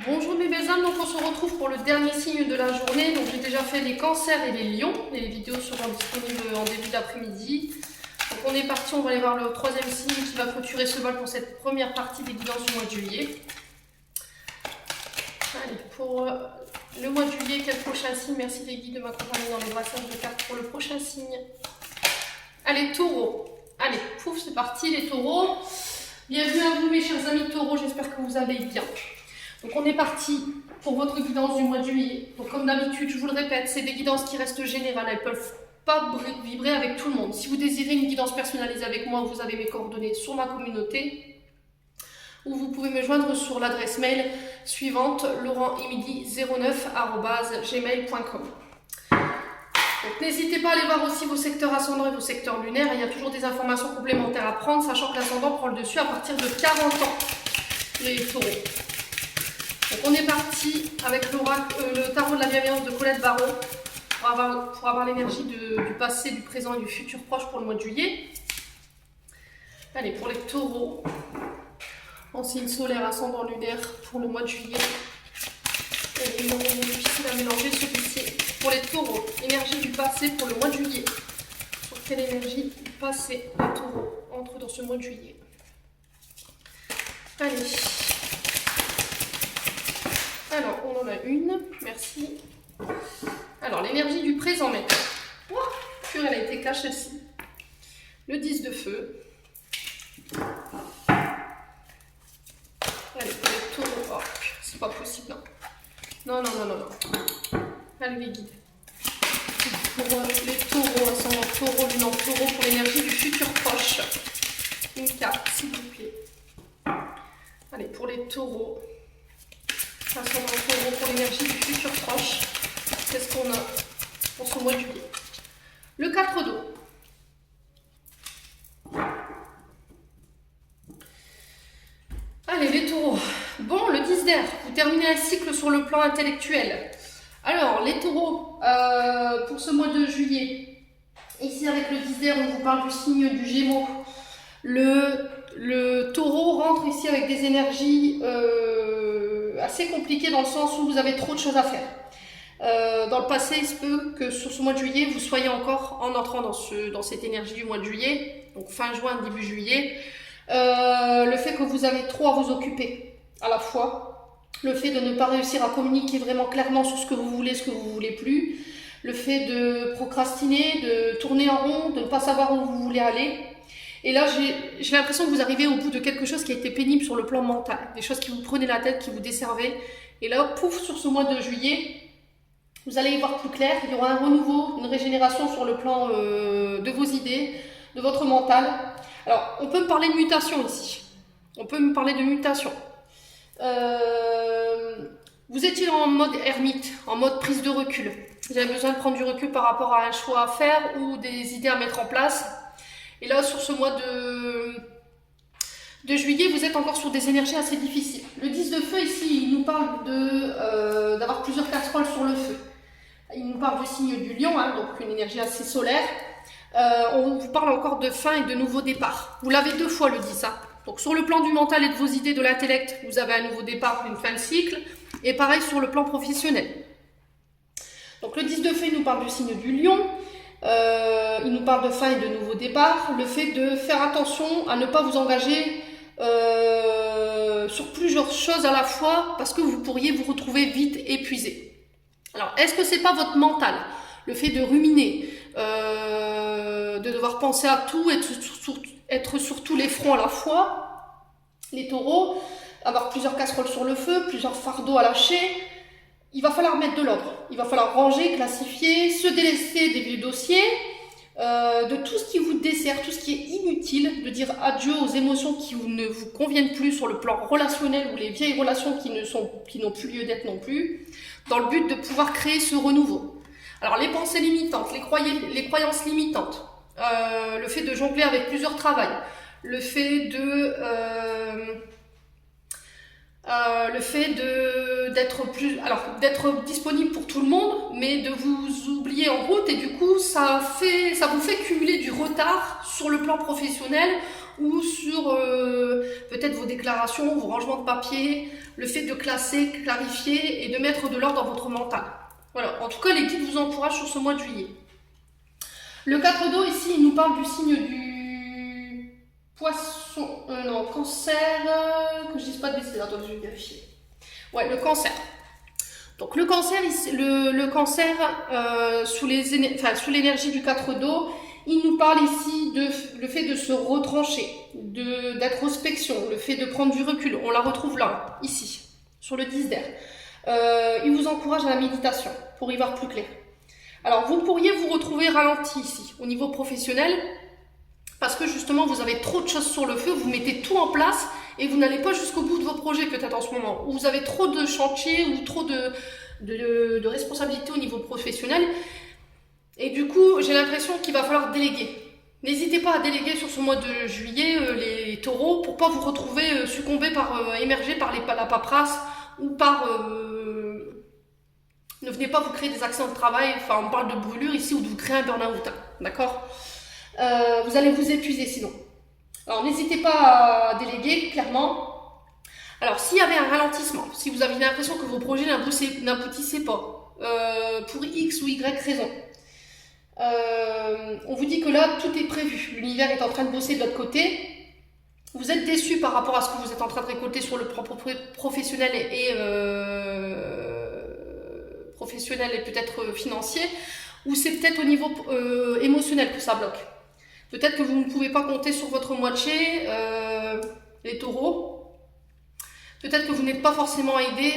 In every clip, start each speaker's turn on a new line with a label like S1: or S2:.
S1: Bonjour mes belles âmes, donc on se retrouve pour le dernier signe de la journée. Donc j'ai déjà fait les cancers et les lions, et les vidéos seront disponibles en début d'après-midi. Donc on est parti, on va aller voir le troisième signe qui va clôturer ce bal pour cette première partie des guidances du mois de juillet. Allez, pour le mois de juillet, quel prochain signe? Merci les guides de m'accompagner dans les brassages de cartes pour le prochain signe. Allez, taureau. Allez, pouf, c'est parti les taureaux. Bienvenue à vous mes chers amis taureaux, j'espère que vous allez bien. Donc on est parti pour votre guidance du mois de juillet. Donc comme d'habitude, je vous le répète, c'est des guidances qui restent générales, elles ne peuvent pas vibrer avec tout le monde. Si vous désirez une guidance personnalisée avec moi, vous avez mes coordonnées sur ma communauté, ou vous pouvez me joindre sur l'adresse mail suivante, laurentimidi09@gmail.com. Donc n'hésitez pas à aller voir aussi vos secteurs ascendants et vos secteurs lunaires, il y a toujours des informations complémentaires à prendre, sachant que l'ascendant prend le dessus à partir de 40 ans, les taureaux. Donc on est parti avec le tarot de la bienveillance de Colette Baron pour avoir l'énergie du passé, du présent et du futur proche pour le mois de juillet. Allez, pour les taureaux, en signe solaire, ascendant lunaire pour le mois de juillet. Et il est difficile à mélanger celui-ci. Pour les taureaux, énergie du passé pour le mois de juillet. Sur quelle énergie du passé les taureaux entrent dans ce mois de juillet? Allez. Alors, on en a une, merci. Alors, l'énergie du présent maintenant. Oh, purée, elle a été cachée celle-ci. Le 10 de feu. Allez, pour les taureaux. Oh, c'est pas possible, non. Non. Allez, les guides. Pour les taureaux, ascendant taureau, lune en taureau, pour l'énergie du futur proche. Une carte, s'il vous plaît. Allez, pour les taureaux. Ascendant taureau pour l'énergie du futur proche. Qu'est-ce qu'on a pour ce mois de juillet? Le 4 d'eau. Allez les taureaux. Bon, le 10 d'air. Vous terminez un cycle sur le plan intellectuel. Alors, les taureaux, pour ce mois de juillet, ici avec le 10 d'air, on vous parle du signe du Gémeaux. Le taureau rentre ici avec des énergies assez compliquées dans le sens où vous avez trop de choses à faire. Dans le passé, il se peut que sur ce mois de juillet, vous soyez encore en entrant dans cette énergie du mois de juillet, donc fin juin, début juillet, le fait que vous avez trop à vous occuper à la fois, le fait de ne pas réussir à communiquer vraiment clairement sur ce que vous voulez, ce que vous ne voulez plus, le fait de procrastiner, de tourner en rond, de ne pas savoir où vous voulez aller. Et là, j'ai l'impression que vous arrivez au bout de quelque chose qui a été pénible sur le plan mental, des choses qui vous prenaient la tête, qui vous desservaient. Et là, pouf, sur ce mois de juillet, vous allez y voir plus clair, il y aura un renouveau, une régénération sur le plan de vos idées, de votre mental. Alors, on peut me parler de mutation ici. On peut me parler de mutation. Vous étiez en mode ermite, en mode prise de recul. Vous avez besoin de prendre du recul par rapport à un choix à faire ou des idées à mettre en place. Et là, sur ce mois de juillet, vous êtes encore sur des énergies assez difficiles. Le 10 de feu, ici, il nous parle d'avoir plusieurs casseroles sur le feu. Il nous parle du signe du lion, hein, donc une énergie assez solaire. On vous parle encore de fin et de nouveau départ. Vous l'avez deux fois le 10. Hein. Donc sur le plan du mental et de vos idées, de l'intellect, vous avez un nouveau départ, une fin de cycle. Et pareil sur le plan professionnel. Donc le 10 de feu, il nous parle du signe du lion. Il nous parle de fin et de nouveau départ. Le fait de faire attention à ne pas vous engager sur plusieurs choses à la fois parce que vous pourriez vous retrouver vite épuisé. Alors, est-ce que c'est pas votre mental, le fait de ruminer, de devoir penser à tout, être sur tous les fronts à la fois, les taureaux, avoir plusieurs casseroles sur le feu, plusieurs fardeaux à lâcher? Il va falloir mettre de l'ordre, il va falloir ranger, classifier, se délester des vieux dossiers, de tout ce qui vous dessert, tout ce qui est inutile, de dire adieu aux émotions qui ne vous conviennent plus sur le plan relationnel ou les vieilles relations qui n'ont plus lieu d'être non plus, dans le but de pouvoir créer ce renouveau. Alors les pensées limitantes, les croyances limitantes, le fait de jongler avec plusieurs travails, le fait d'être disponible pour tout le monde, mais de vous oublier en route, et du coup ça vous fait cumuler du retard sur le plan professionnel ou sur peut-être vos déclarations, vos rangements de papier, le fait de classer, clarifier et de mettre de l'ordre dans votre mental. Voilà, en tout cas les guides vous encouragent sur ce mois de juillet. Le 4 d'eau ici, il nous parle du signe du poisson, non, cancer, que je dise pas de bêtises, attends, je vais vérifier. Ouais, le cancer. Donc le cancer, le cancer sous l'énergie du 4 d'eau, il nous parle ici de le fait de se retrancher, d'introspection, le fait de prendre du recul. On la retrouve là, ici, sur le 10 d'air. Il vous encourage à la méditation pour y voir plus clair. Alors vous pourriez vous retrouver ralenti ici, au niveau professionnel, parce que justement vous avez trop de choses sur le feu, vous mettez tout en place et vous n'allez pas jusqu'au bout de vos projets peut-être en ce moment, ou vous avez trop de chantiers ou trop de responsabilités au niveau professionnel, et du coup j'ai l'impression qu'il va falloir déléguer. N'hésitez pas à déléguer sur ce mois de juillet les taureaux, pour pas vous retrouver succomber émerger par la paperasse ou par... ne venez pas vous créer des accidents de travail, enfin on parle de brûlure ici, ou de vous créer un burn-out, hein, d'accord. Vous allez vous épuiser sinon. Alors n'hésitez pas à déléguer, clairement. Alors s'il y avait un ralentissement, si vous avez l'impression que vos projets n'aboutissaient pas, pour X ou Y raison, on vous dit que là tout est prévu, l'univers est en train de bosser de l'autre côté, vous êtes déçu par rapport à ce que vous êtes en train de récolter sur le plan professionnel et peut-être financier, ou c'est peut-être au niveau émotionnel que ça bloque. Peut-être que vous ne pouvez pas compter sur votre moitié, les taureaux. Peut-être que vous n'êtes pas forcément aidé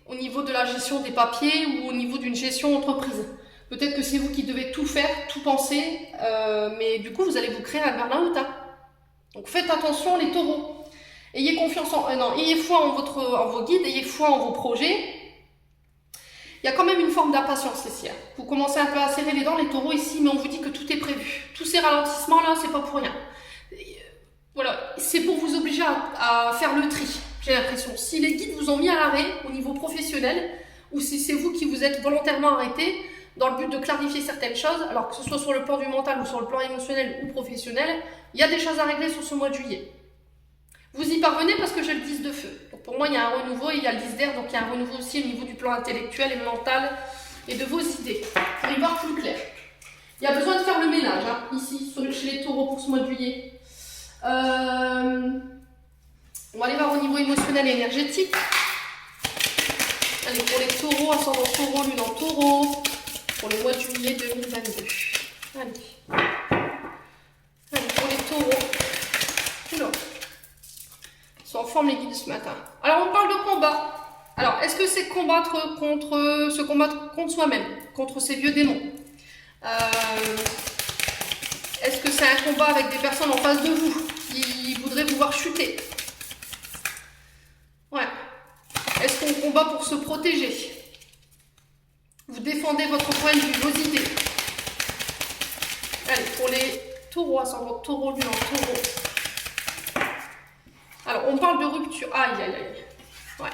S1: au niveau de la gestion des papiers ou au niveau d'une gestion entreprise. Peut-être que c'est vous qui devez tout faire, tout penser, mais du coup vous allez vous créer un burn-out. Hein. Donc faites attention les taureaux. Ayez confiance ayez foi en vos guides, ayez foi en vos projets. Il y a quand même une forme d'impatience ici. Vous commencez un peu à serrer les dents les taureaux ici, mais on vous dit que tout est prévu. Tous ces ralentissements là, c'est pas pour rien. Voilà, c'est pour vous obliger à faire le tri, j'ai l'impression. Si les guides vous ont mis à l'arrêt au niveau professionnel, ou si c'est vous qui vous êtes volontairement arrêté dans le but de clarifier certaines choses, alors que ce soit sur le plan du mental ou sur le plan émotionnel ou professionnel, il y a des choses à régler sur ce mois de juillet. Vous y parvenez parce que j'ai le 10 de feu. Donc pour moi, il y a un renouveau et il y a le 10 d'air, donc il y a un renouveau aussi au niveau du plan intellectuel et mental et de vos idées, pour y voir plus clair. Il y a besoin de faire le ménage, hein, ici, chez les taureaux pour ce mois de juillet. On va aller voir au niveau émotionnel et énergétique. Allez, pour les taureaux, ascendant taureau, lune en taureau, pour le mois de juillet 2022. Allez. Allez, pour les taureaux. Oula. Ils sont en forme les guides ce matin. Alors on parle de combat. Alors est-ce que c'est se combattre contre soi-même, contre ses vieux démons? Est-ce que c'est un combat avec des personnes en face de vous qui voudraient vous voir chuter? Ouais. Est-ce qu'on combat pour se protéger? Vous défendez votre point de vue, vos idées. Allez, pour les taureaux, ascendant taureau, lune en taureau. Alors, on parle de rupture. Aïe, aïe, aïe. Ouais.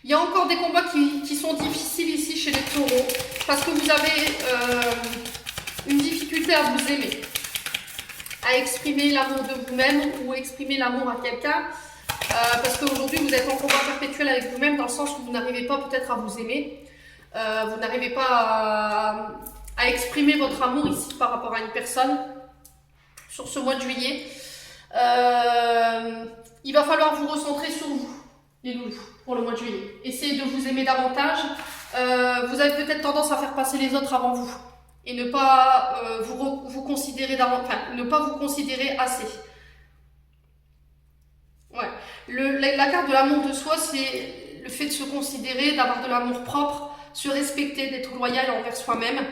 S1: Il y a encore des combats qui sont difficiles ici chez les taureaux, parce que vous avez une difficulté à vous aimer, à exprimer l'amour de vous-même ou exprimer l'amour à quelqu'un, parce qu'aujourd'hui vous êtes en combat perpétuel avec vous-même, dans le sens où vous n'arrivez pas peut-être à vous aimer, vous n'arrivez pas à exprimer votre amour ici par rapport à une personne sur ce mois de juillet. Il va falloir vous recentrer sur vous, les loulous, pour le mois de juillet. Essayez de vous aimer davantage. Vous avez peut-être tendance à faire passer les autres avant vous et ne pas vous considérer ne pas vous considérer assez. Ouais. La carte de l'amour de soi, c'est le fait de se considérer, d'avoir de l'amour propre, se respecter, d'être loyal envers soi-même.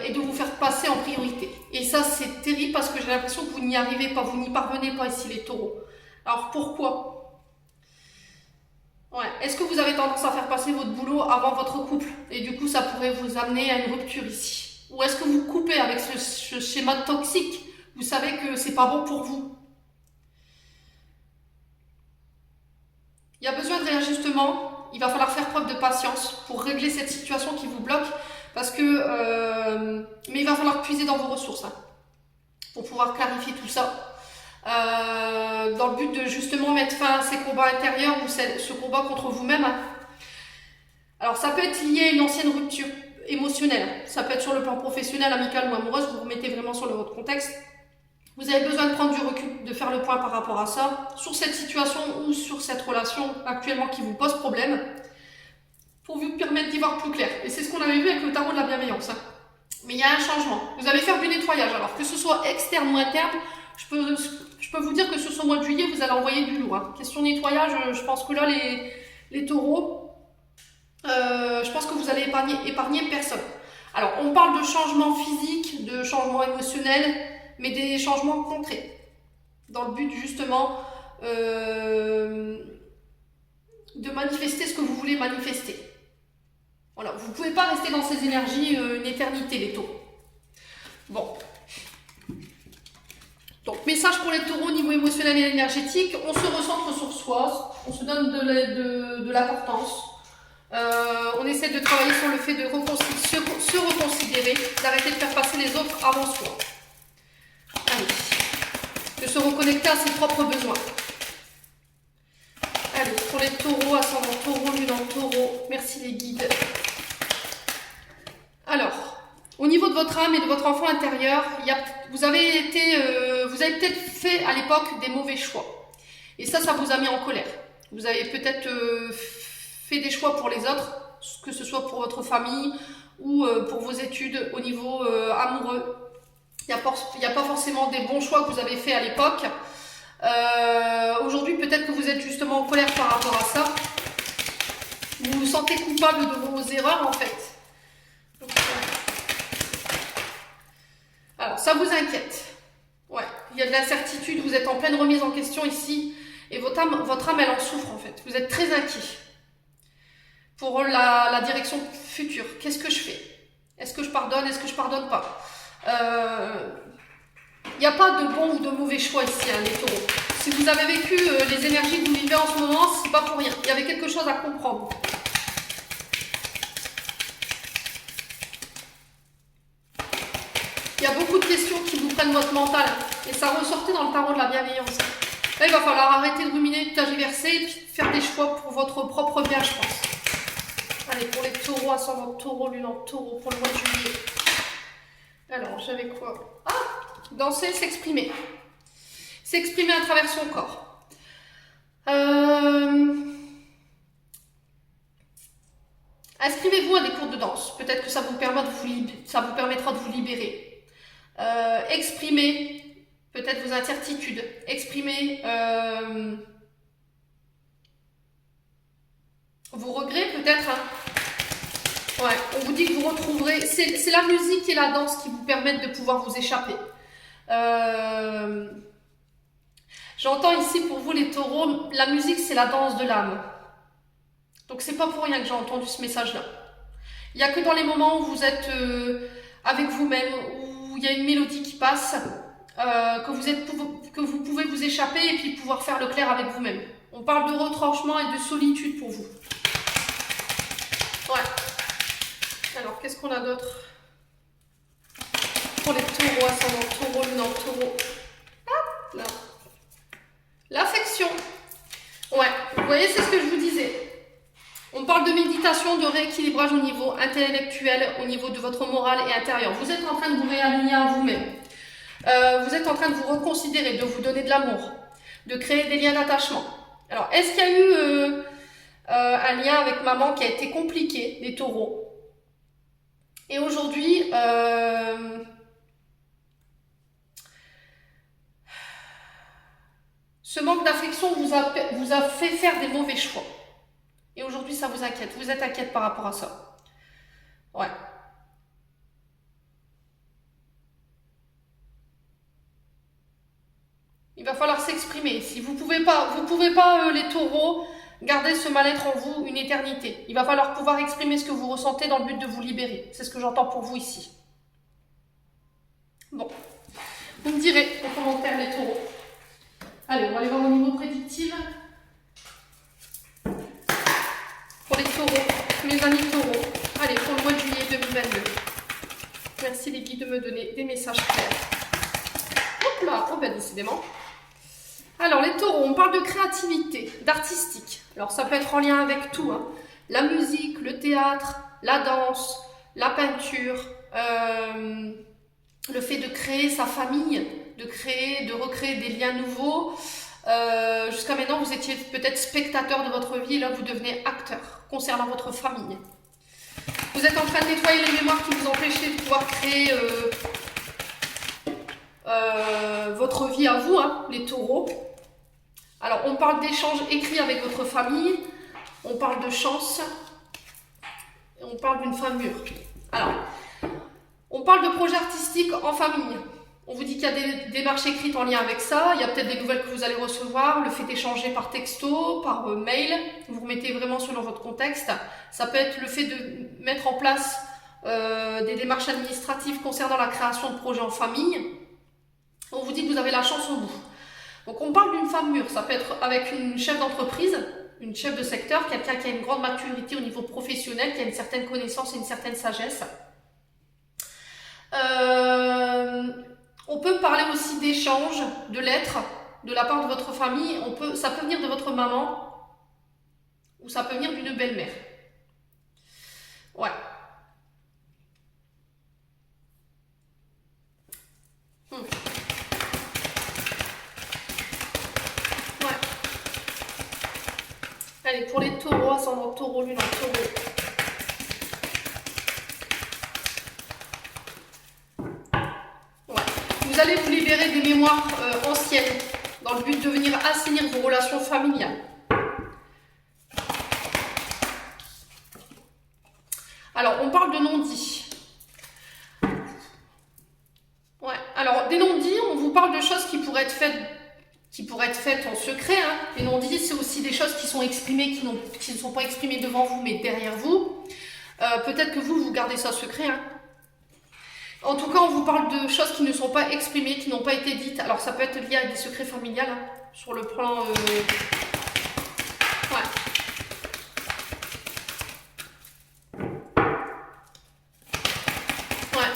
S1: Et de vous faire passer en priorité. Et ça, c'est terrible parce que j'ai l'impression que vous n'y arrivez pas, vous n'y parvenez pas ici, les taureaux. Alors pourquoi? Ouais. Est-ce que vous avez tendance à faire passer votre boulot avant votre couple? Et du coup, ça pourrait vous amener à une rupture ici. Ou est-ce que vous coupez avec ce schéma toxique? Vous savez que c'est pas bon pour vous. Il y a besoin de réajustement. Il va falloir faire preuve de patience pour régler cette situation qui vous bloque. Parce que, mais il va falloir puiser dans vos ressources hein, pour pouvoir clarifier tout ça. Dans le but de justement mettre fin à ces combats intérieurs ou ce combat contre vous-même. Hein. Alors ça peut être lié à une ancienne rupture émotionnelle. Ça peut être sur le plan professionnel, amical ou amoureuse. Vous vous remettez vraiment sur votre contexte. Vous avez besoin de prendre du recul, de faire le point par rapport à ça, sur cette situation ou sur cette relation actuellement qui vous pose problème, pour vous permettre d'y voir plus clair. Et c'est ce qu'on avait vu avec le tarot de la bienveillance. Hein. Mais il y a un changement. Vous allez faire du nettoyage. Alors que ce soit externe ou interne, je peux vous dire que sur ce mois de juillet, vous allez envoyer du lourd. Hein. Question nettoyage, je pense que là, les taureaux, je pense que vous allez épargner personne. Alors, on parle de changement physique, de changement émotionnel, mais des changements concrets. Dans le but, justement, de manifester ce que vous voulez manifester. Voilà, vous ne pouvez pas rester dans ces énergies une éternité, les taureaux. Bon. Donc, message pour les taureaux au niveau émotionnel et énergétique. On se recentre sur soi, on se donne de l'importance. On essaie de travailler sur le fait de se reconsidérer, d'arrêter de faire passer les autres avant soi. Allez. De se reconnecter à ses propres besoins. Allez, pour les taureaux, ascendant taureau, lune en taureau, merci les guides. Alors, au niveau de votre âme et de votre enfant intérieur, vous avez peut-être fait à l'époque des mauvais choix. Et ça vous a mis en colère. Vous avez peut-être fait des choix pour les autres, que ce soit pour votre famille ou pour vos études au niveau amoureux. Il n'y a pas forcément des bons choix que vous avez fait à l'époque. Aujourd'hui, peut-être que vous êtes justement en colère par rapport à ça. Vous vous sentez coupable de vos erreurs en fait. Donc, alors, ça vous inquiète. Ouais, il y a de l'incertitude, vous êtes en pleine remise en question ici. Et votre âme, elle en souffre en fait. Vous êtes très inquiet pour la direction future. Qu'est-ce que je fais? Est-ce que je pardonne? Est-ce que je pardonne pas? Il n'y a pas de bon ou de mauvais choix ici, hein, les taureaux. Si vous avez vécu les énergies que vous vivez en ce moment, c'est pas pour rien. Il y avait quelque chose à comprendre. Il y a beaucoup de questions qui vous prennent votre mental. Et ça ressortait dans le tarot de la bienveillance. Là, il va falloir arrêter de ruminer, de tergiverser et puis faire des choix pour votre propre bien, je pense. Allez, pour les taureaux, ascendant taureau, lune en taureau, pour le mois de juillet. Alors, j'avais quoi? Ah, danser, s'exprimer. S'exprimer à travers son corps. Inscrivez-vous à des cours de danse. Peut-être que ça vous permettra de vous libérer. Exprimez peut-être vos incertitudes. Exprimez vos regrets peut-être. Hein. Ouais, on vous dit que vous retrouverez... C'est la musique et la danse qui vous permettent de pouvoir vous échapper. J'entends ici pour vous les taureaux, la musique c'est la danse de l'âme. Donc c'est pas pour rien que j'ai entendu ce message-là. Il n'y a que dans les moments où vous êtes avec vous-même, où il y a une mélodie qui passe, que vous pouvez vous échapper et puis pouvoir faire le clair avec vous-même. On parle de retranchement et de solitude pour vous. Ouais. Alors, qu'est-ce qu'on a d'autre? Pour les taureaux, ascendant taureau, lune en taureau. Hop là. L'affection. Ouais, vous voyez, c'est ce que je vous disais. On parle de méditation, de rééquilibrage au niveau intellectuel, au niveau de votre morale et intérieur. Vous êtes en train de vous réaligner à vous-même. Vous êtes en train de vous reconsidérer, de vous donner de l'amour, de créer des liens d'attachement. Alors, est-ce qu'il y a eu un lien avec maman qui a été compliqué, les taureaux? Et aujourd'hui, ce manque d'affection vous a fait faire des mauvais choix. Et aujourd'hui, ça vous inquiète. Vous êtes inquiète par rapport à ça. Ouais. Il va falloir s'exprimer. Si vous pouvez pas, les taureaux, garder ce mal-être en vous une éternité. Il va falloir pouvoir exprimer ce que vous ressentez dans le but de vous libérer. C'est ce que j'entends pour vous ici. Bon. Vous me direz en commentaire les taureaux. Allez, on va aller voir au niveau prédictif. Pour les taureaux, mes amis taureaux. Allez, pour le mois de juillet 2022. Merci les guides de me donner des messages clairs. Hop là, oh ben décidément. Alors les taureaux, on parle de créativité, d'artistique. Alors ça peut être en lien avec tout, hein. La musique, le théâtre, la danse, la peinture, le fait de créer sa famille, de recréer des liens nouveaux. Jusqu'à maintenant, vous étiez peut-être spectateur de votre vie, là vous devenez acteur concernant votre famille. Vous êtes en train de nettoyer les mémoires qui vous empêchaient de pouvoir créer votre vie à vous, hein, les taureaux. Alors, on parle d'échanges écrits avec votre famille, on parle de chance, et on parle d'une femme mûre. Alors, on parle de projets artistiques en famille. On vous dit qu'il y a des démarches écrites en lien avec ça, il y a peut-être des nouvelles que vous allez recevoir, le fait d'échanger par texto, par mail, vous remettez vraiment selon votre contexte. Ça peut être le fait de mettre en place des démarches administratives concernant la création de projets en famille. On vous dit que vous avez la chance au bout. Donc on parle d'une femme mûre, ça peut être avec une chef d'entreprise, une chef de secteur, quelqu'un qui a une grande maturité au niveau professionnel, qui a une certaine connaissance et une certaine sagesse. On peut parler aussi d'échanges, de lettres, de la part de votre famille. Ça peut venir de votre maman ou ça peut venir d'une belle-mère. Ouais. Ouais. Allez, pour les taureaux, ascendant taureau, lune en taureau. Ouais. Vous allez vous libérer des mémoires anciennes dans le but de venir assainir vos relations familiales. Alors, on parle de non-dits. Ouais. Alors, des non-dits, on vous parle de choses qui pourraient être faites en secret. Hein. Les non-dits, c'est aussi des choses qui sont exprimées, qui ne sont pas exprimées devant vous, mais derrière vous. Peut-être que vous gardez ça secret. Hein. En tout cas, on vous parle de choses qui ne sont pas exprimées, qui n'ont pas été dites. Alors, ça peut être lié à des secrets familiales, hein, sur le plan... Ouais. Ouais.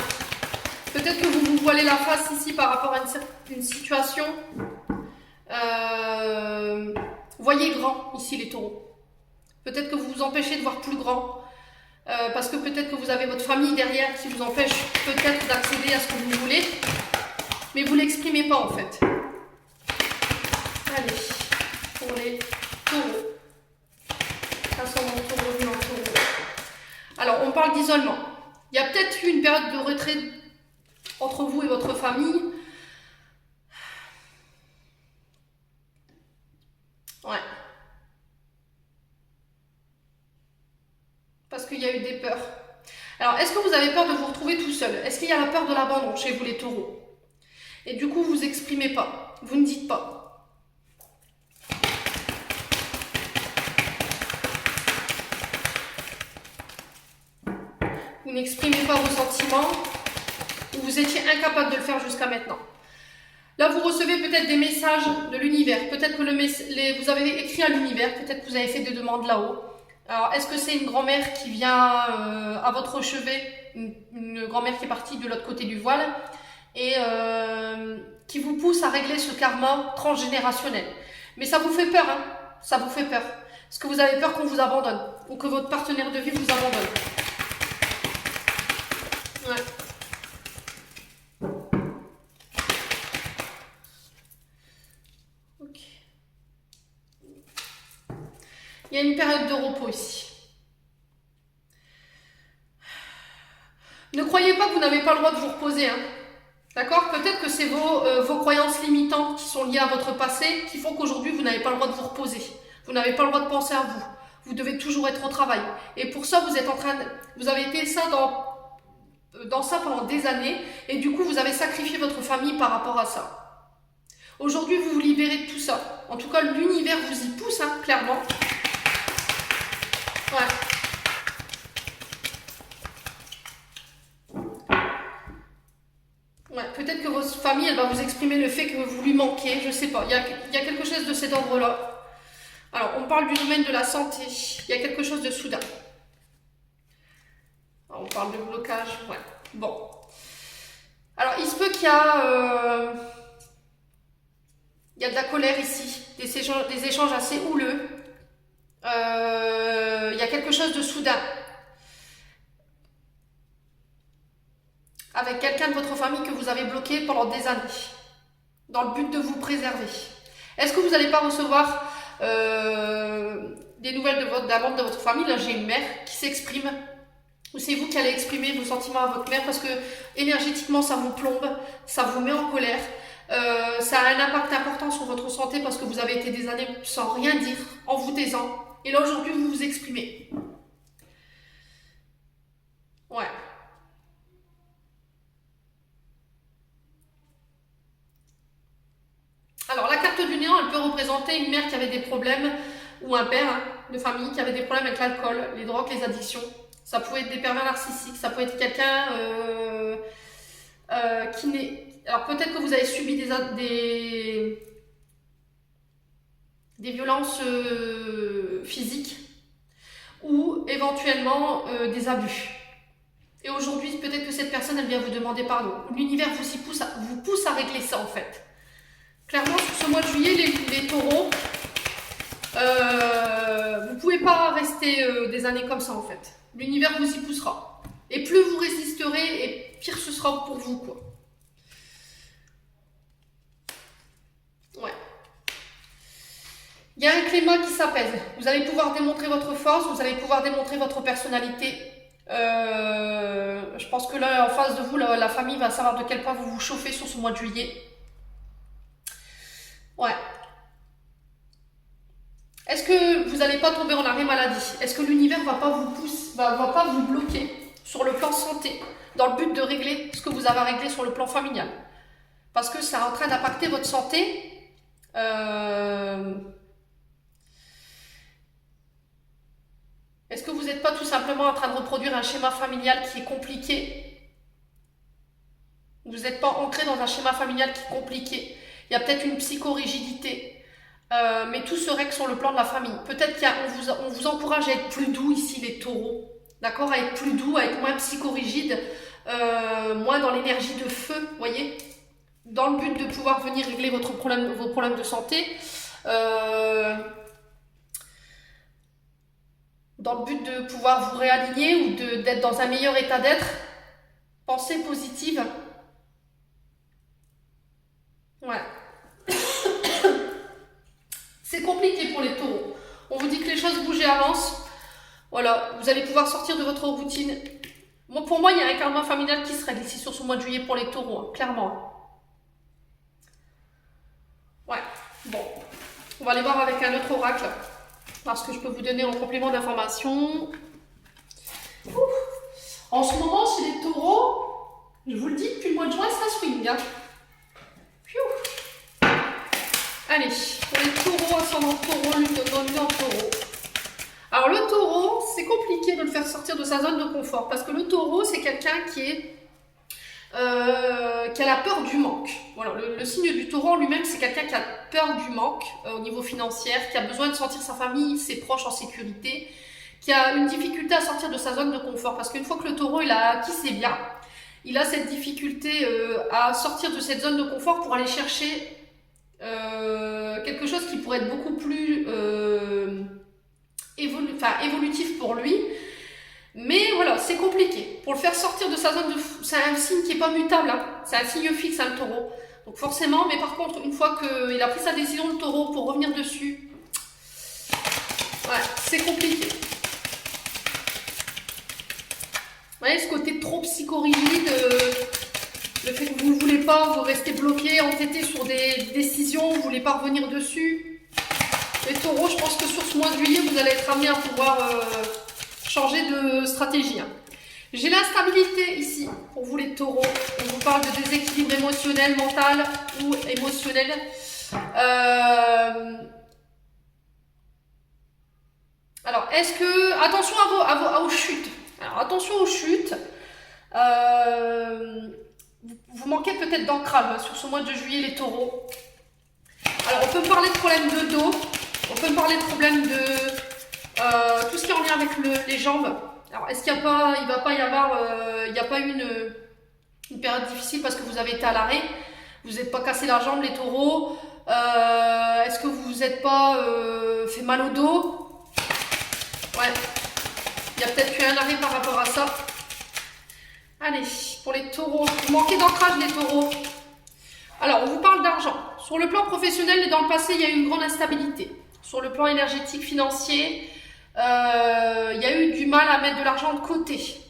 S1: Peut-être que vous vous voilez la face ici par rapport à une situation... voyez grand ici les taureaux. Peut-être que vous vous empêchez de voir plus grand. Parce que peut-être que vous avez votre famille derrière qui vous empêche peut-être d'accéder à ce que vous voulez. Mais vous ne l'exprimez pas en fait. Allez, pour les taureaux. Ascendant taureau, lune en taureau. Alors, on parle d'isolement. Il y a peut-être eu une période de retrait entre vous et votre famille. Ouais. Parce qu'il y a eu des peurs. Alors, est-ce que vous avez peur de vous retrouver tout seul? Est-ce qu'il y a la peur de l'abandon chez vous les taureaux? Et du coup, vous n'exprimez pas. Vous ne dites pas. Vous n'exprimez pas vos sentiments. Ou vous étiez incapable de le faire jusqu'à maintenant. Là, vous recevez peut-être des messages de l'univers. Peut-être que vous avez écrit à l'univers. Peut-être que vous avez fait des demandes là-haut. Alors, est-ce que c'est une grand-mère qui vient à votre chevet, une grand-mère qui est partie de l'autre côté du voile et qui vous pousse à régler ce karma transgénérationnel? Mais ça vous fait peur, hein? Ça vous fait peur. Parce que vous avez peur qu'on vous abandonne ou que votre partenaire de vie vous abandonne. Ouais. Ok. Il y a une période de repos ici. Ne croyez pas que vous n'avez pas le droit de vous reposer. Hein. D'accord? Peut-être que c'est vos croyances limitantes qui sont liées à votre passé qui font qu'aujourd'hui, vous n'avez pas le droit de vous reposer. Vous n'avez pas le droit de penser à vous. Vous devez toujours être au travail. Et pour ça, vous avez été ça dans ça pendant des années. Et du coup, vous avez sacrifié votre famille par rapport à ça. Aujourd'hui, vous vous libérez de tout ça. En tout cas, l'univers vous y pousse, hein, clairement. Ouais. Ouais, peut-être peut-être que votre famille, elle va vous exprimer le fait que vous lui manquez, je sais pas. Il y a quelque chose de cet ordre-là. Alors, on parle du domaine de la santé. Il y a quelque chose de soudain. Alors, on parle de blocage, ouais. Bon. Alors, il se peut qu'il y a... il y a de la colère ici, des échanges assez houleux. Il y a quelque chose de soudain. Avec quelqu'un de votre famille que vous avez bloqué pendant des années, dans le but de vous préserver. Est-ce que vous n'allez pas recevoir des nouvelles d'un membre de votre famille? Là, j'ai une mère qui s'exprime. Ou c'est vous qui allez exprimer vos sentiments à votre mère parce que énergétiquement, ça vous plombe, ça vous met en colère. Ça a un impact important sur votre santé parce que vous avez été des années sans rien dire, en vous taisant. Et là, aujourd'hui, vous vous exprimez. Ouais. Alors, la carte du néant, elle peut représenter une mère qui avait des problèmes, ou un père de famille qui avait des problèmes avec l'alcool, les drogues, les addictions. Ça pouvait être des pervers narcissiques, ça peut être quelqu'un qui n'est... Alors, peut-être que vous avez subi des violences physiques, ou éventuellement des abus. Et aujourd'hui, peut-être que cette personne, elle vient vous demander pardon. L'univers vous pousse à régler ça, en fait. Clairement, sur ce mois de juillet, les taureaux, vous ne pouvez pas rester des années comme ça, en fait. L'univers vous y poussera. Et plus vous résisterez, et pire ce sera pour vous, quoi. Ouais. Il y a un climat qui s'apaise. Vous allez pouvoir démontrer votre force, vous allez pouvoir démontrer votre personnalité. Je pense que là, en face de vous, la famille va savoir de quel point vous vous chauffez sur ce mois de juillet. Ouais. Est-ce que vous n'allez pas tomber en arrêt maladie? Est-ce que l'univers ne va pas vous pousser, va pas vous bloquer sur le plan santé, dans le but de régler ce que vous avez réglé sur le plan familial? Parce que ça est en train d'impacter votre santé. Est-ce que vous n'êtes pas tout simplement en train de reproduire un schéma familial qui est compliqué? Vous n'êtes pas ancré dans un schéma familial qui est compliqué. Il y a peut-être une psychorigidité. Mais tout se règle sur le plan de la famille. Peut-être qu'on vous encourage à être plus doux ici, les taureaux. D'accord? À être plus doux, à être moins psychorigide, moins dans l'énergie de feu, vous voyez? Dans le but de pouvoir venir régler vos problèmes de santé. Dans le but de pouvoir vous réaligner ou d'être dans un meilleur état d'être. Pensée positive. Ouais. C'est compliqué pour les taureaux. On vous dit que les choses bougent et avancent. Voilà, vous allez pouvoir sortir de votre routine. Bon, pour moi, il y a un karma familial qui se règle ici sur ce mois de juillet pour les taureaux, hein, clairement. Ouais, bon. On va aller voir avec un autre oracle. Parce que je peux vous donner en complément d'information. En ce moment, chez les taureaux, je vous le dis, depuis le mois de juin, ça swing. Hein. Allez, pour les taureaux, ascendant taureau, lune en taureau. Alors le taureau, c'est compliqué de le faire sortir de sa zone de confort. Parce que le taureau, c'est quelqu'un qui a la peur du manque. Voilà, le signe du taureau en lui-même, c'est quelqu'un qui a peur du manque au niveau financier, qui a besoin de sentir sa famille, ses proches en sécurité, qui a une difficulté à sortir de sa zone de confort. Parce qu'une fois que le taureau il a acquis ses biens, il a cette difficulté à sortir de cette zone de confort pour aller chercher quelque chose qui pourrait être beaucoup plus évolutif pour lui. Mais voilà, c'est compliqué. Pour le faire sortir de sa zone de... C'est un signe qui n'est pas mutable. Hein. C'est un signe fixe, hein, le taureau. Donc forcément, mais par contre, une fois qu'il a pris sa décision, le taureau, pour revenir dessus, ouais, c'est compliqué. Vous voyez, ce côté trop psychorigide, le fait que vous ne voulez pas, vous restez bloqué, entêté sur des décisions, vous ne voulez pas revenir dessus. Les taureaux, je pense que sur ce mois de juillet, vous allez être amené à pouvoir... changer de stratégie. Hein. J'ai l'instabilité ici, pour vous les taureaux. On vous parle de déséquilibre émotionnel, mental ou émotionnel. Alors, est-ce que... Attention aux chutes. Alors, attention aux chutes. vous manquez peut-être d'ancrage hein, sur ce mois de juillet, les taureaux. Alors, on peut me parler de problèmes de dos, on peut me parler de problèmes de tout ce qui est en lien avec les jambes. Alors, est-ce qu'il n'y a pas, il va pas y avoir, il n'y a pas eu une période difficile parce que vous avez été à l'arrêt, vous n'êtes pas cassé la jambe, les taureaux. Est-ce que vous vous êtes pas fait mal au dos? Ouais, il y a peut-être eu un arrêt par rapport à ça. Allez, pour les taureaux, vous manquez d'ancrage les taureaux. Alors, on vous parle d'argent. Sur le plan professionnel et dans le passé, il y a eu une grande instabilité. Sur le plan énergétique, financier, il y a eu du mal à mettre de l'argent de côté.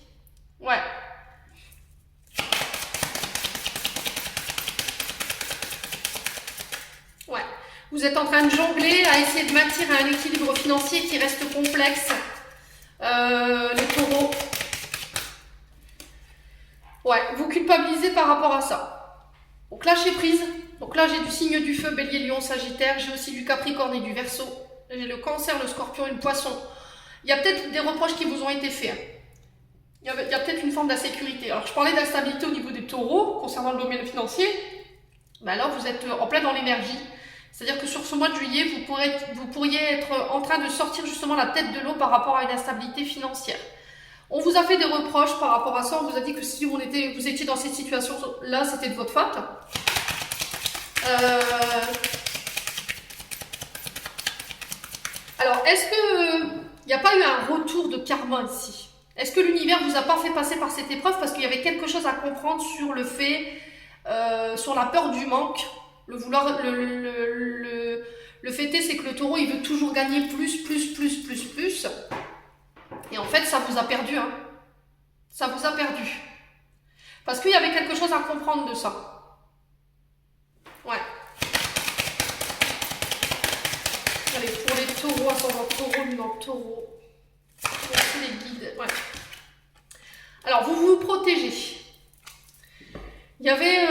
S1: Ouais. Ouais. Vous êtes en train de jongler à essayer de maintenir un équilibre financier qui reste complexe. Les taureaux. Ouais, vous culpabilisez par rapport à ça. Donc lâchez prise. Donc là, j'ai du signe du feu, bélier, lion, sagittaire. J'ai aussi du capricorne et du verseau. J'ai le cancer, le scorpion et le poisson. Il y a peut-être des reproches qui vous ont été faits. Il y a peut-être une forme d'insécurité. Alors, je parlais d'instabilité au niveau des taureaux, concernant le domaine financier. Ben là, vous êtes en plein dans l'énergie. C'est-à-dire que sur ce mois de juillet, vous pourriez être en train de sortir justement la tête de l'eau par rapport à une instabilité financière. On vous a fait des reproches par rapport à ça. On vous a dit que si vous étiez dans cette situation-là, c'était de votre faute. Alors, est-ce que il n'y a pas eu un retour de karma ici? Est-ce que l'univers vous a pas fait passer par cette épreuve parce qu'il y avait quelque chose à comprendre sur le fait, sur la peur du manque, le fait est, c'est que le taureau, il veut toujours gagner plus. Et en fait, ça vous a perdu, hein. Ça vous a perdu. Parce qu'il y avait quelque chose à comprendre de ça. Ouais. Allez, pour les taureaux, ascendant taureau, luminant taureau. Merci les guides. Ouais. Alors, vous vous protégez. Il y avait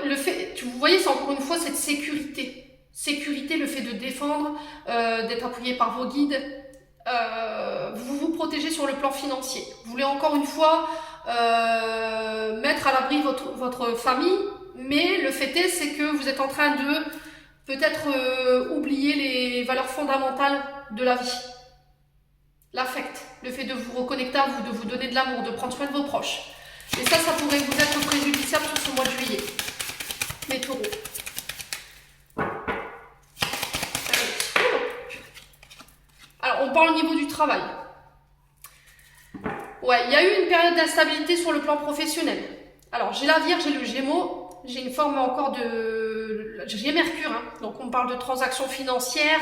S1: le fait, vous voyez, c'est encore une fois cette sécurité. Sécurité, le fait de défendre, d'être appuyé par vos guides. Vous vous protégez sur le plan financier. Vous voulez encore une fois mettre à l'abri votre famille, mais le fait est, c'est que vous êtes en train de peut-être oublier les valeurs fondamentales de la vie. L'affect, le fait de vous reconnecter à vous, de vous donner de l'amour, de prendre soin de vos proches. Et ça pourrait vous être préjudiciable sur ce mois de juillet, les taureaux. Alors, on parle au niveau du travail. Ouais, il y a eu une période d'instabilité sur le plan professionnel. Alors, j'ai la Vierge, j'ai le Gémeaux, j'ai une forme encore de... J'ai Mercure, hein. Donc on parle de transactions financières,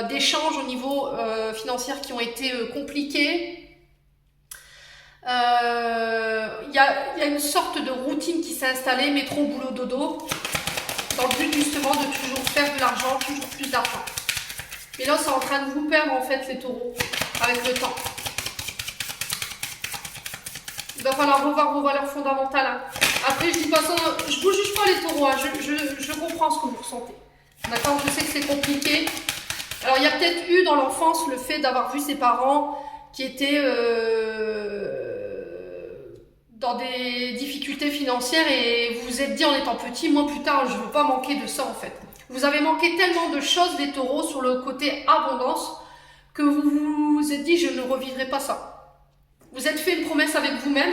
S1: d'échanges au niveau financier qui ont été compliqués. Il y a une sorte de routine qui s'est installée, métro, boulot, dodo, dans le but justement de toujours faire de l'argent, toujours plus d'argent. Mais là, c'est en train de vous perdre en fait les taureaux, avec le temps. Il va falloir revoir vos valeurs fondamentales. Hein. Après, je dis pas ça, je vous juge pas les taureaux, hein. Je comprends ce que vous ressentez. D'accord, je sais que c'est compliqué. Alors, il y a peut-être eu dans l'enfance le fait d'avoir vu ses parents qui étaient dans des difficultés financières et vous vous êtes dit en étant petit, moi plus tard, je ne veux pas manquer de ça en fait. Vous avez manqué tellement de choses, les taureaux, sur le côté abondance, que vous vous êtes dit, je ne revivrai pas ça. Vous êtes fait une promesse avec vous-même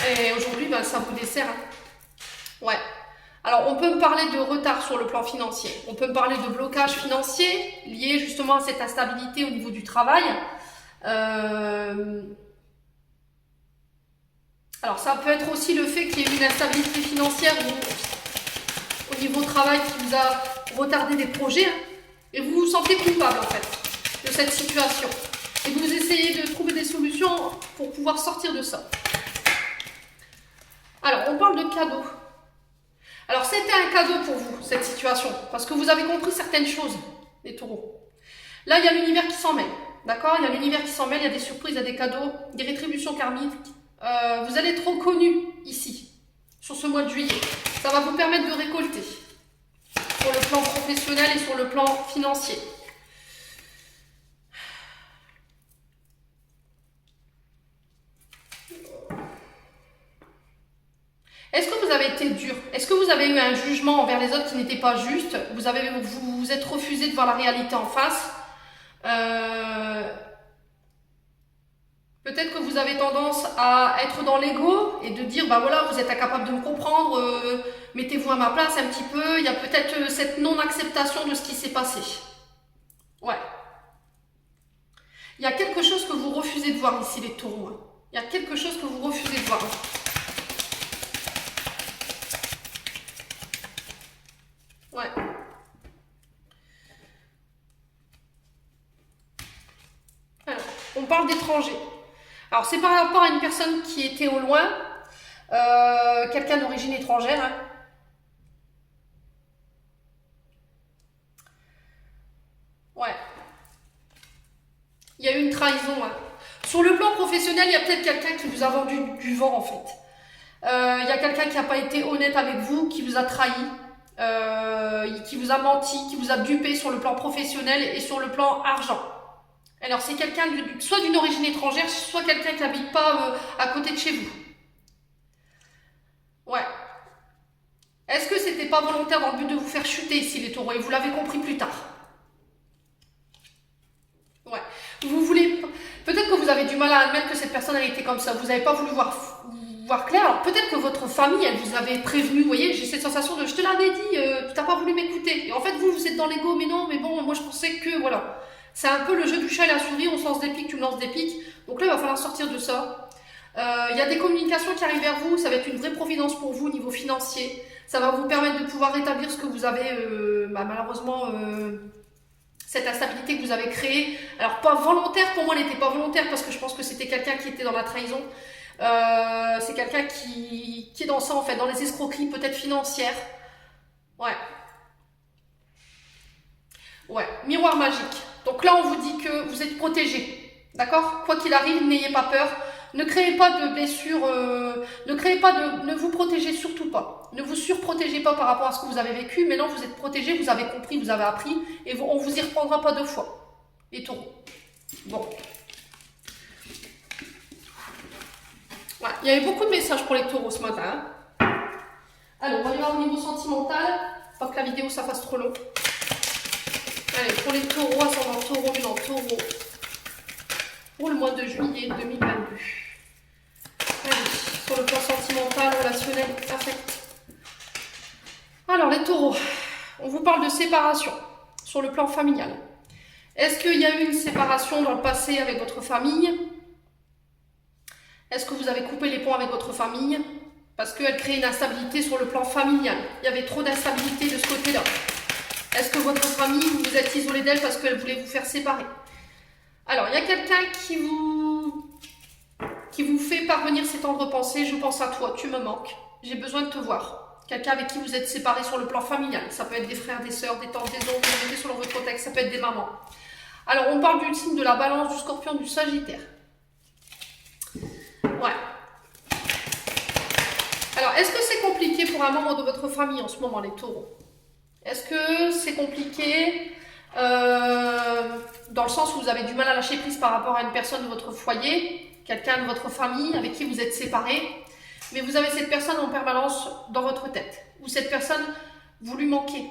S1: et aujourd'hui, ben, ça vous dessert. Hein. Ouais. Alors, on peut me parler de retard sur le plan financier. On peut me parler de blocage financier lié justement à cette instabilité au niveau du travail. Alors, ça peut être aussi le fait qu'il y ait une instabilité financière au niveau travail qui vous a retardé des projets. Hein, et vous vous sentez coupable, en fait, de cette situation. Et vous essayez de trouver des solutions pour pouvoir sortir de ça. Alors, on parle de cadeaux. Alors, c'était un cadeau pour vous, cette situation, parce que vous avez compris certaines choses, les taureaux. Là, il y a l'univers qui s'en mêle, d'accord? Il y a l'univers qui s'en mêle, il y a des surprises, il y a des cadeaux, des rétributions karmiques. Vous allez être reconnu ici, sur ce mois de juillet. Ça va vous permettre de récolter, sur le plan professionnel et sur le plan financier. Est-ce que vous avez été dur? Est-ce que vous avez eu un jugement envers les autres qui n'était pas juste? Vous vous êtes refusé de voir la réalité en face. Euh, Peut-être que vous avez tendance à être dans l'ego et de dire, bah voilà, vous êtes incapable de me comprendre, mettez-vous à ma place un petit peu. Il y a peut-être cette non-acceptation de ce qui s'est passé. Ouais. Il y a quelque chose que vous refusez de voir ici, les taureaux. Hein. Il y a quelque chose que vous refusez de voir. Ouais. Alors, on parle d'étrangers. Alors, c'est par rapport à une personne qui était au loin, quelqu'un d'origine étrangère. Hein. Ouais. Il y a eu une trahison. Hein. Sur le plan professionnel, il y a peut-être quelqu'un qui vous a vendu du vent, en fait. Il y a quelqu'un qui n'a pas été honnête avec vous, qui vous a trahi, qui vous a menti, qui vous a dupé sur le plan professionnel et sur le plan argent. Alors, c'est quelqu'un soit d'une origine étrangère, soit quelqu'un qui n'habite pas à côté de chez vous. Ouais. Est-ce que c'était pas volontaire dans le but de vous faire chuter ici, les taureaux, et vous l'avez compris plus tard? Ouais. Vous voulez. Peut-être que vous avez du mal à admettre que cette personne a été comme ça. Vous n'avez pas voulu voir clair. Alors peut-être que votre famille, elle vous avait prévenu. Vous voyez, j'ai cette sensation de je te l'avais dit, tu n'as pas voulu m'écouter. Et en fait, vous êtes dans l'ego, mais non, mais bon, moi je pensais que. Voilà. C'est un peu le jeu du chat et la souris, on se lance des pics, tu me lances des pics. Donc là, il va falloir sortir de ça. Il y a des communications qui arrivent vers vous, ça va être une vraie providence pour vous au niveau financier. Ça va vous permettre de pouvoir rétablir ce que vous avez malheureusement cette instabilité que vous avez créée. Alors pas volontaire, pour moi elle n'était pas volontaire parce que je pense que c'était quelqu'un qui était dans la trahison. C'est quelqu'un qui est dans ça en fait, dans les escroqueries peut-être financières. Ouais. Ouais, miroir magique. Donc là, on vous dit que vous êtes protégé. D'accord? Quoi qu'il arrive, n'ayez pas peur. Ne créez pas de blessures. Ne vous protégez surtout pas. Ne vous surprotégez pas par rapport à ce que vous avez vécu. Maintenant, vous êtes protégé, vous avez compris, vous avez appris. Et on vous y reprendra pas deux fois. Les taureaux. Bon. Ouais, il y avait beaucoup de messages pour les taureaux ce matin. Hein. Alors, on va aller voir au niveau sentimental. Pas que la vidéo, ça fasse trop long. Allez, pour les taureaux, ascendant taureau, bilan taureau, pour le mois de juillet 2022. Allez, sur le plan sentimental, relationnel, affect. Alors, les taureaux, on vous parle de séparation sur le plan familial. Est-ce qu'il y a eu une séparation dans le passé avec votre famille? Est-ce que vous avez coupé les ponts avec votre famille? Parce qu'elle crée une instabilité sur le plan familial. Il y avait trop d'instabilité de ce côté-là. Est-ce que votre famille, vous vous êtes isolé d'elle parce qu'elle voulait vous faire séparer? Alors, il y a quelqu'un qui vous fait parvenir ces tendres pensées. Je pense à toi, tu me manques. J'ai besoin de te voir. Quelqu'un avec qui vous êtes séparés sur le plan familial. Ça peut être des frères, des sœurs, des tantes, des oncles, vous mettez sur votre texte. Ça peut être des mamans. Alors, on parle du signe de la balance, du scorpion, du sagittaire. Ouais. Alors, est-ce que c'est compliqué pour un membre de votre famille en ce moment, les taureaux? Est-ce que c'est compliqué dans le sens où vous avez du mal à lâcher prise par rapport à une personne de votre foyer, quelqu'un de votre famille avec qui vous êtes séparés, mais vous avez cette personne en permanence dans votre tête, ou cette personne, vous lui manquez.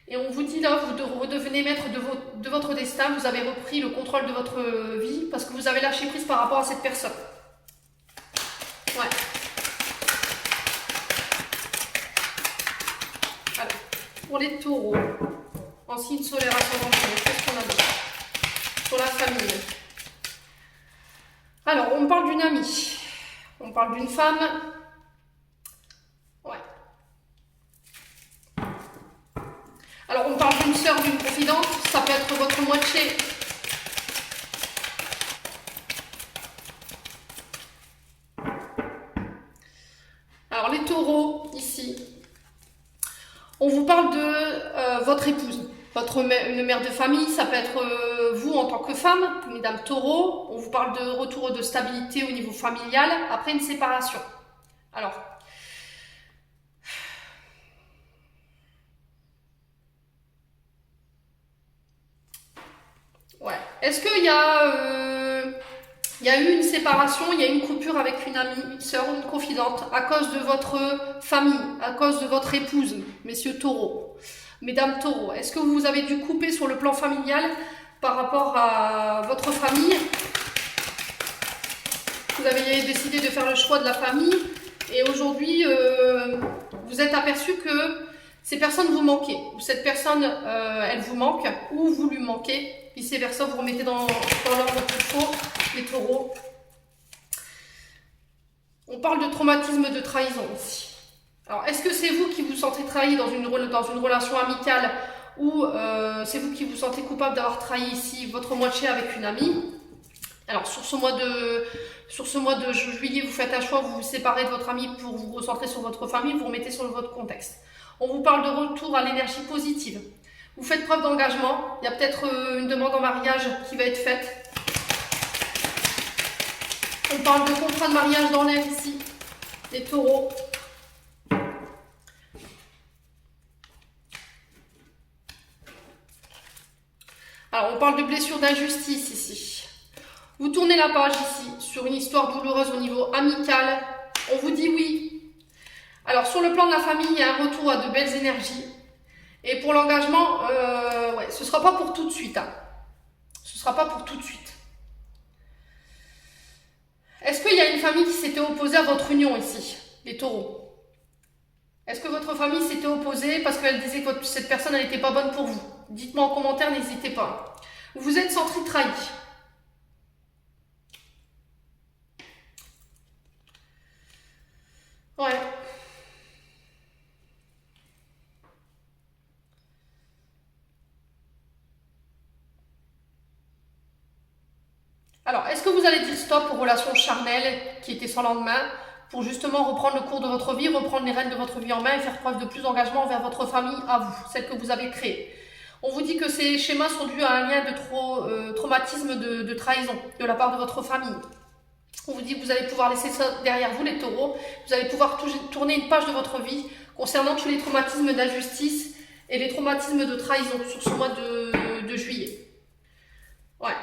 S1: Et on vous dit là, vous redevenez maître de votre destin, vous avez repris le contrôle de votre vie parce que vous avez lâché prise par rapport à cette personne. Ouais. Alors, pour les taureaux, en signe solaire ascendant, qu'est-ce qu'on a d'autre sur la famille? Alors, on parle d'une amie, on parle d'une femme. Ouais. Alors, on parle d'une sœur, d'une confidente, ça peut être votre moitié. Alors, les taureaux, ici, on vous parle de votre épouse, une mère de famille, ça peut être vous en tant que femme, mesdames taureaux. On vous parle de retour de stabilité au niveau familial après une séparation. Alors, ouais. Est-ce qu'il y a Il y a eu une séparation, il y a eu une coupure avec une amie, une sœur ou une confidente à cause de votre famille, à cause de votre épouse, messieurs taureaux, mesdames taureaux. Est-ce que vous avez dû couper sur le plan familial par rapport à votre famille? Vous avez décidé de faire le choix de la famille et aujourd'hui, vous êtes aperçu que ces personnes vous manquaient, ou cette personne, elle vous manque, ou vous lui manquez, vice versa, vous remettez dans l'ordre qu'il faut, les taureaux. On parle de traumatisme de trahison ici. Alors, est-ce que c'est vous qui vous sentez trahi dans une relation amicale, ou c'est vous qui vous sentez coupable d'avoir trahi ici votre moitié avec une amie? Alors, sur ce mois de juillet, vous faites un choix, vous vous séparez de votre ami pour vous recentrer sur votre famille, vous remettez sur votre contexte. On vous parle de retour à l'énergie positive. Vous faites preuve d'engagement. Il y a peut-être une demande en mariage qui va être faite. On parle de contrat de mariage dans l'air ici, les taureaux. Alors, on parle de blessure d'injustice ici. Vous tournez la page ici sur une histoire douloureuse au niveau amical. On vous dit oui. Alors, sur le plan de la famille, il y a un retour à de belles énergies. Et pour l'engagement, ouais, ce ne sera pas pour tout de suite. Hein. Ce ne sera pas pour tout de suite. Est-ce qu'il y a une famille qui s'était opposée à votre union ici, les taureaux? Est-ce que votre famille s'était opposée parce qu'elle disait que cette personne n'était pas bonne pour vous? Dites-moi en commentaire, n'hésitez pas. Vous vous êtes senti trahi. Ouais. Alors, est-ce que vous allez dire stop aux relations charnelles qui étaient sans lendemain pour justement reprendre le cours de votre vie, reprendre les rênes de votre vie en main et faire preuve de plus d'engagement envers votre famille à vous, celle que vous avez créée? On vous dit que ces schémas sont dus à un lien de traumatisme de trahison de la part de votre famille. On vous dit que vous allez pouvoir laisser ça derrière vous, les taureaux. Vous allez pouvoir tourner une page de votre vie concernant tous les traumatismes d'injustice et les traumatismes de trahison sur ce mois de juillet. Ouais.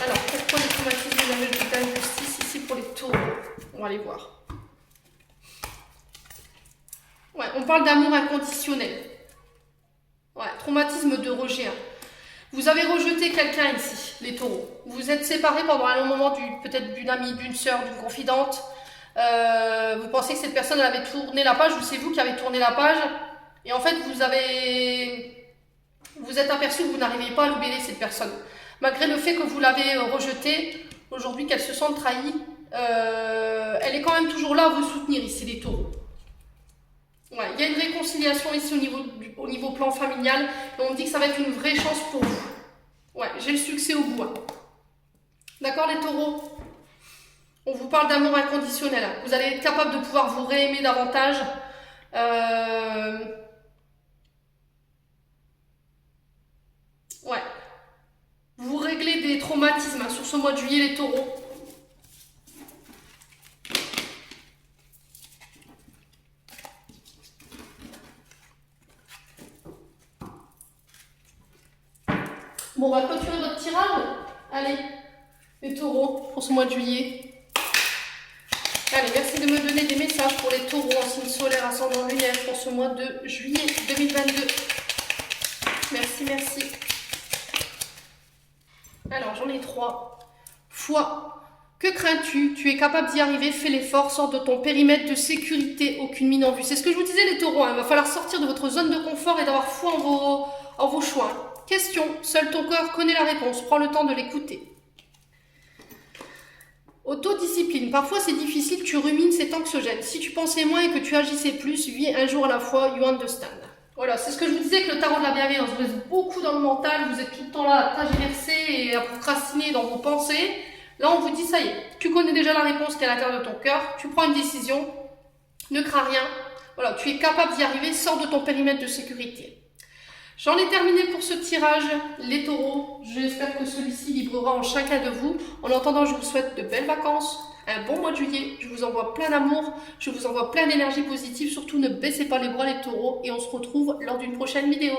S1: Alors, pourquoi les traumatismes d'injustice ici pour les taureaux? On va aller voir. Ouais, on parle d'amour inconditionnel. Ouais, traumatisme de rejet. Vous avez rejeté quelqu'un ici, les taureaux. Vous vous êtes séparés pendant un long moment, peut-être d'une amie, d'une sœur, d'une confidente. Vous pensez que cette personne avait tourné la page, ou c'est vous qui avez tourné la page. Et en fait, vous êtes aperçu que vous n'arriviez pas à l'oublier, cette personne. Malgré le fait que vous l'avez rejetée, aujourd'hui qu'elle se sente trahie, elle est quand même toujours là à vous soutenir ici, les taureaux. Ouais, il y a une réconciliation ici au niveau plan familial, et on me dit que ça va être une vraie chance pour vous. Ouais, j'ai le succès au bout. Hein. D'accord les taureaux? On vous parle d'amour inconditionnel. Hein. Vous allez être capable de pouvoir vous réaimer davantage. Ouais. Vous réglez des traumatismes hein, sur ce mois de juillet les taureaux. Bon, on va clôturer votre tirage. Allez, les taureaux, pour ce mois de juillet. Allez, merci de me donner des messages pour les taureaux en signe solaire, ascendant lunaire pour ce mois de juillet 2022. Merci, merci. Alors, j'en ai 3. Foi. Que crains-tu? Tu es capable d'y arriver, fais l'effort, sors de ton périmètre de sécurité, aucune mine en vue. C'est ce que je vous disais les taureaux, hein. Il va falloir sortir de votre zone de confort et d'avoir foi en vos choix. Question, seul ton cœur connaît la réponse, prends le temps de l'écouter. Autodiscipline, parfois c'est difficile, tu rumines, c'est anxiogène. Si tu pensais moins et que tu agissais plus, vis un jour à la fois, you understand. Voilà, c'est ce que je vous disais que le tarot de la bienveillance, vous êtes beaucoup dans le mental, vous êtes tout le temps là à tergiverser et à procrastiner dans vos pensées. Là on vous dit ça y est, tu connais déjà la réponse qui est à l'intérieur de ton cœur, tu prends une décision, ne crains rien. Voilà, tu es capable d'y arriver, sors de ton périmètre de sécurité. J'en ai terminé pour ce tirage, les taureaux. J'espère que celui-ci vibrera en chacun de vous. En attendant, je vous souhaite de belles vacances, un bon mois de juillet. Je vous envoie plein d'amour, je vous envoie plein d'énergie positive. Surtout, ne baissez pas les bras les taureaux et on se retrouve lors d'une prochaine vidéo.